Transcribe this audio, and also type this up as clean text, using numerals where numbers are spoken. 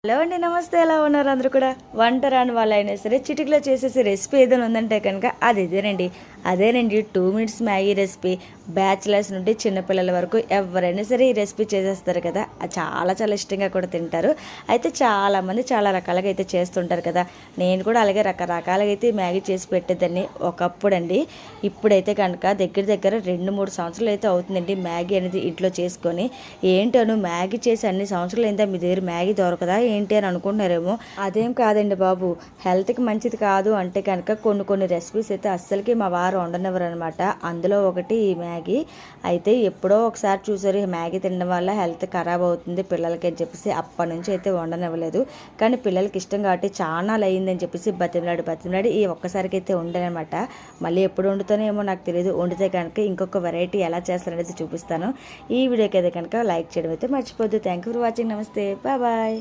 Hello అండి, నమస్తే. ఎలా ఉన్నారు అందరూ? కూడా వంట రాని వాళ్ళైనా సరే చిటికలో చేసేసి రెసిపీ ఏదైనా ఉందంటే కనుక అది అదేనండి 2 మినిట్స్ మ్యాగీ రెసిపీ. బ్యాచిలర్స్ నుండి చిన్నపిల్లల వరకు ఎవరైనా సరే ఈ రెసిపీ చేసేస్తారు కదా. అది చాలా చాలా ఇష్టంగా కూడా తింటారు. అయితే చాలామంది చాలా రకాలుగా అయితే చేస్తుంటారు కదా. నేను కూడా అలాగే రకరకాలుగా అయితే మ్యాగీ చేసి పెట్టేదాన్ని ఒకప్పుడు అండి. ఇప్పుడైతే కనుక దగ్గర దగ్గర 2-3 సంవత్సరాలు అయితే అవుతుందండి మ్యాగీ అనేది ఇంట్లో చేసుకొని. ఏంటను మ్యాగీ చేసి అన్ని సంవత్సరాలు అయిందా, మీ దగ్గర మ్యాగీ దొరకదా ఏంటి అని అనుకుంటున్నారేమో. అదేం కాదండి బాబు, హెల్త్కి మంచిది కాదు అంటే కనుక కొన్ని రెసిపీస్ అయితే అస్సలకి మా వారు వండనివ్వరు అనమాట. అందులో ఒకటి ఈ మ్యాగీ. అయితే ఎప్పుడో ఒకసారి చూసారు ఈ మ్యాగీ తినడం వల్ల హెల్త్ ఖరాబ్ అవుతుంది పిల్లలకి అని చెప్పేసి అప్పటి నుంచి అయితే వండనివ్వలేదు. కానీ పిల్లలకి ఇష్టం కాబట్టి చాలా అయ్యిందని చెప్పేసి బతిమలాడి ఈ ఒక్కసారికి అయితే వండానమాట. మళ్ళీ ఎప్పుడు వండుతానేమో నాకు తెలియదు. వండితే కనుక ఇంకొక వెరైటీ ఎలా చేస్తారనేది చూపిస్తాను. ఈ వీడియోకి అయితే కనుక లైక్ చేయడం అయితే మర్చిపోద్దు. Thank you for watching. నమస్తే, బాయ్.